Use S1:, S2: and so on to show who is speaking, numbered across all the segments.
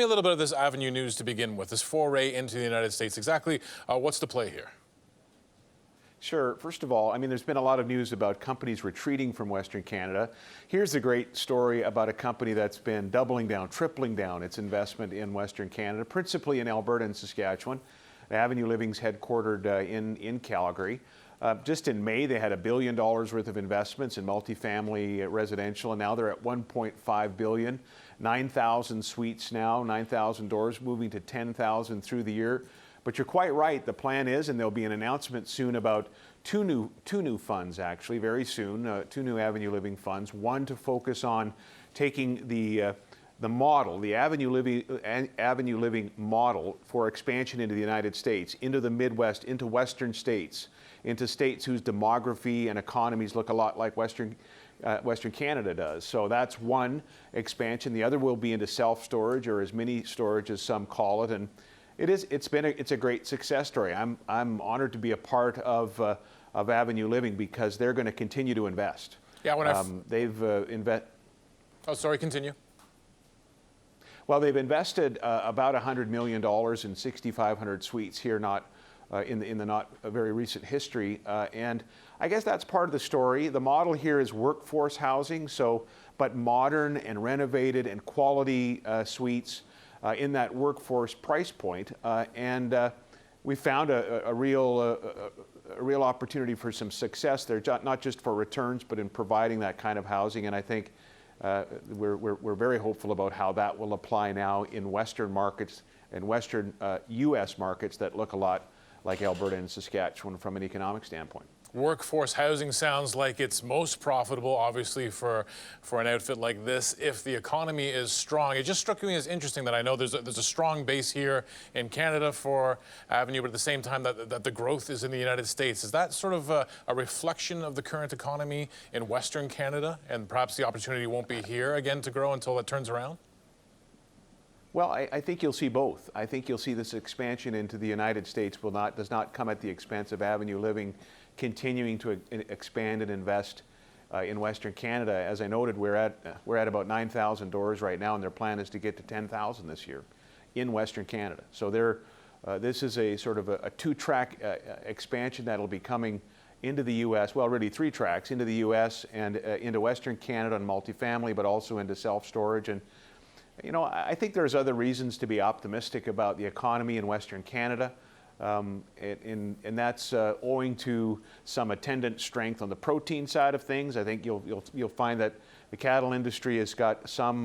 S1: A little bit of this Avenue news to begin with, this foray into the United States. Exactly what's the play here?
S2: Sure. First of all, there's been a lot of news about companies retreating from Western Canada. Here's a great story about a company that's been doubling down, tripling down its investment in Western Canada, principally in Alberta and Saskatchewan. Avenue Living's headquartered in Calgary. Just in May, they had $1 billion worth of investments in multifamily residential, and now they're at $1.5 billion. 9,000 suites now, 9,000 doors, moving to 10,000 through the year. But you're quite right. The plan is, and there'll be an announcement soon about two new funds, actually, very soon, two new Avenue Living funds. One to focus on taking the model, the Avenue Living model for expansion into the United States, into the Midwest, into Western states, into states whose demography and economies look a lot like Western Canada does. So that's one expansion. The other will be into self-storage, or as mini storage as some call it, and it's a great success story. I'm honored to be a part of Avenue Living because they're going to continue to invest.
S1: Yeah, Oh, sorry, continue.
S2: Well, they've invested about $100 million in 6,500 suites here, in the not very recent history, and I guess that's part of the story. The model here is workforce housing, but modern and renovated and quality suites in that workforce price point, and we found a real opportunity for some success there, not just for returns, but in providing that kind of housing. And I think we're very hopeful about how that will apply now in Western markets and Western U.S. markets that look a lot like Alberta and Saskatchewan from an economic standpoint.
S1: Workforce housing sounds like it's most profitable, obviously, for an outfit like this if the economy is strong. It just struck me as interesting that I know there's a strong base here in Canada for Avenue, but at the same time that the growth is in the United States. Is that sort of a reflection of the current economy in Western Canada, and perhaps the opportunity won't be here again to grow until it turns around?
S2: Well, I think you'll see both. I think you'll see this expansion into the United States does not come at the expense of Avenue Living continuing to expand and invest in Western Canada. As I noted, we're at about 9,000 doors right now, and their plan is to get to 10,000 this year in Western Canada. So this is a sort of a two-track expansion that'll be coming into the U.S., well, really three tracks, into the U.S. and into Western Canada and multifamily, but also into self-storage. And I think there's other reasons to be optimistic about the economy in Western Canada, and that's owing to some attendant strength on the protein side of things. I think you'll find that the cattle industry has got some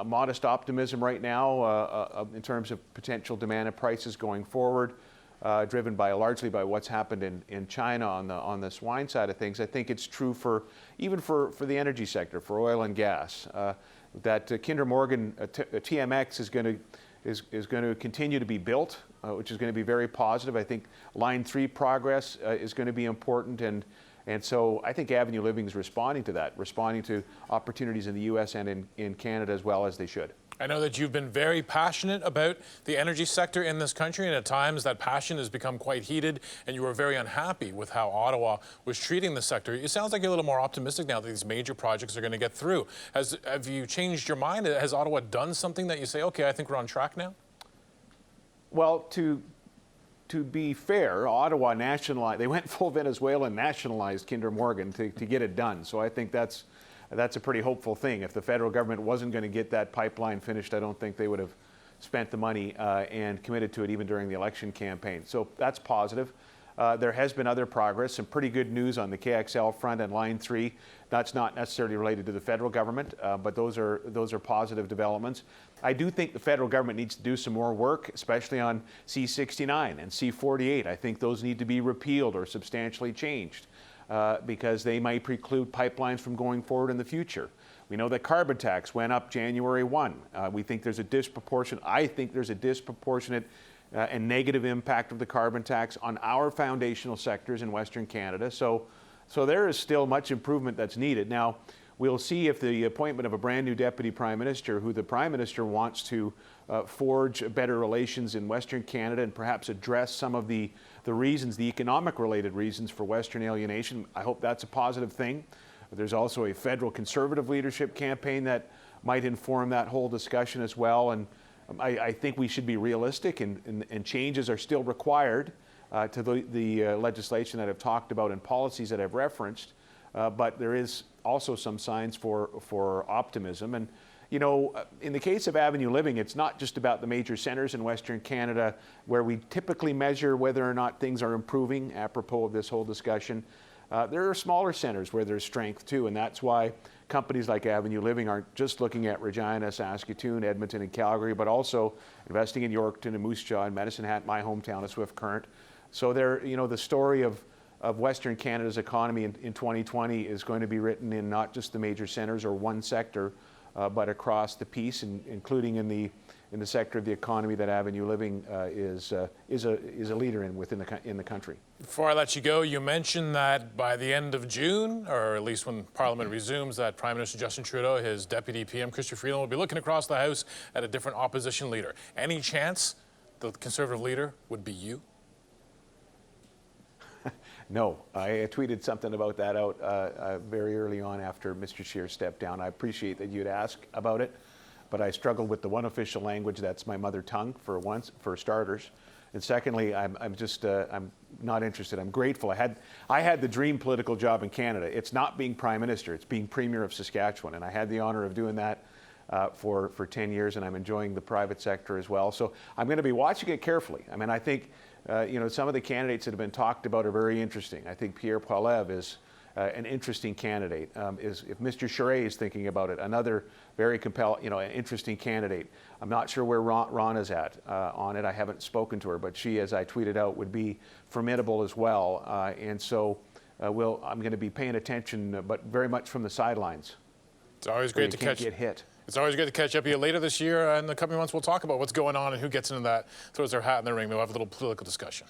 S2: modest optimism right now in terms of potential demand and prices going forward, driven largely by what's happened in China on the swine side of things. I think it's true even for the energy sector, for oil and gas. That Kinder Morgan TMX is going to continue to be built, which is going to be very positive. I think Line 3 progress is going to be important, and so I think Avenue Living is responding to that, responding to opportunities in the U.S. and in Canada as well, as they should.
S1: I know that you've been very passionate about the energy sector in this country, and at times that passion has become quite heated, and you were very unhappy with how Ottawa was treating the sector. It sounds like you're a little more optimistic now that these major projects are going to get through. Have you changed your mind? Has Ottawa done something that you say, okay, I think we're on track now?
S2: Well, to be fair, Ottawa nationalized, they went full Venezuelan, nationalized Kinder Morgan to get it done. So I think that's a pretty hopeful thing. If the federal government wasn't going to get that pipeline finished, I don't think they would have spent the money and committed to it even during the election campaign. So that's positive. There has been other progress, some pretty good news on the KXL front and Line 3. That's not necessarily related to the federal government, but those are positive developments. I do think the federal government needs to do some more work, especially on C-69 and C-48. I think those need to be repealed or substantially changed because they might preclude pipelines from going forward in the future. We know that carbon tax went up January 1. I think there's a disproportionate and negative impact of the carbon tax on our foundational sectors in Western Canada. So there is still much improvement that's needed. Now, we'll see if the appointment of a brand new deputy prime minister, who the prime minister wants to forge better relations in Western Canada and perhaps address some of the reasons, the economic related reasons for Western alienation. I hope that's a positive thing. There's also a federal conservative leadership campaign that might inform that whole discussion as well. And I think we should be realistic, and changes are still required to the legislation that I've talked about and policies that I've referenced. But there is also some signs for optimism. And you know, in the case of Avenue Living, it's not just about the major centers in Western Canada where we typically measure whether or not things are improving, apropos of this whole discussion. There are smaller centers where there's strength too, and that's why companies like Avenue Living aren't just looking at Regina, Saskatoon, Edmonton, and Calgary, but also investing in Yorkton and Moose Jaw and Medicine Hat, my hometown of Swift Current. So there, you know, the story of Western Canada's economy in 2020 is going to be written in not just the major centers or one sector, but across the piece, including in the sector of the economy that Avenue Living is a leader in in the country.
S1: Before I let you go, you mentioned that by the end of June, or at least when Parliament resumes, that Prime Minister Justin Trudeau, his deputy PM, Chrystia Freeland, will be looking across the House at a different opposition leader. Any chance the Conservative leader would be you?
S2: No, I tweeted something about that out very early on after Mr. Scheer stepped down. I appreciate that you'd ask about it, but I struggled with the one official language that's my mother tongue for starters, and secondly, I'm not interested. I'm grateful. I had the dream political job in Canada. It's not being Prime Minister; it's being Premier of Saskatchewan, and I had the honor of doing that for 10 years, and I'm enjoying the private sector as well. So I'm going to be watching it carefully. I mean, I think. You know, some of the candidates that have been talked about are very interesting. I think Pierre Poilievre is an interesting candidate. If Mr. Charest is thinking about it, another very compelling, you know, an interesting candidate. I'm not sure where Ron is at on it. I haven't spoken to her, but she, as I tweeted out, would be formidable as well. And so I'm going to be paying attention, but very much from the sidelines.
S1: It's always great to
S2: get hit.
S1: It's always great to catch up with you later this year. In the coming months, we'll talk about what's going on and who gets into that, throws their hat in the ring. We'll have a little political discussion.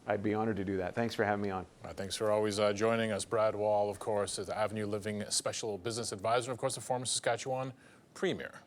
S2: I'd be honored to do that. Thanks for having me on.
S1: Thanks for always joining us. Brad Wall, of course, is the Avenue Living Special Business Advisor, and of course, the former Saskatchewan Premier.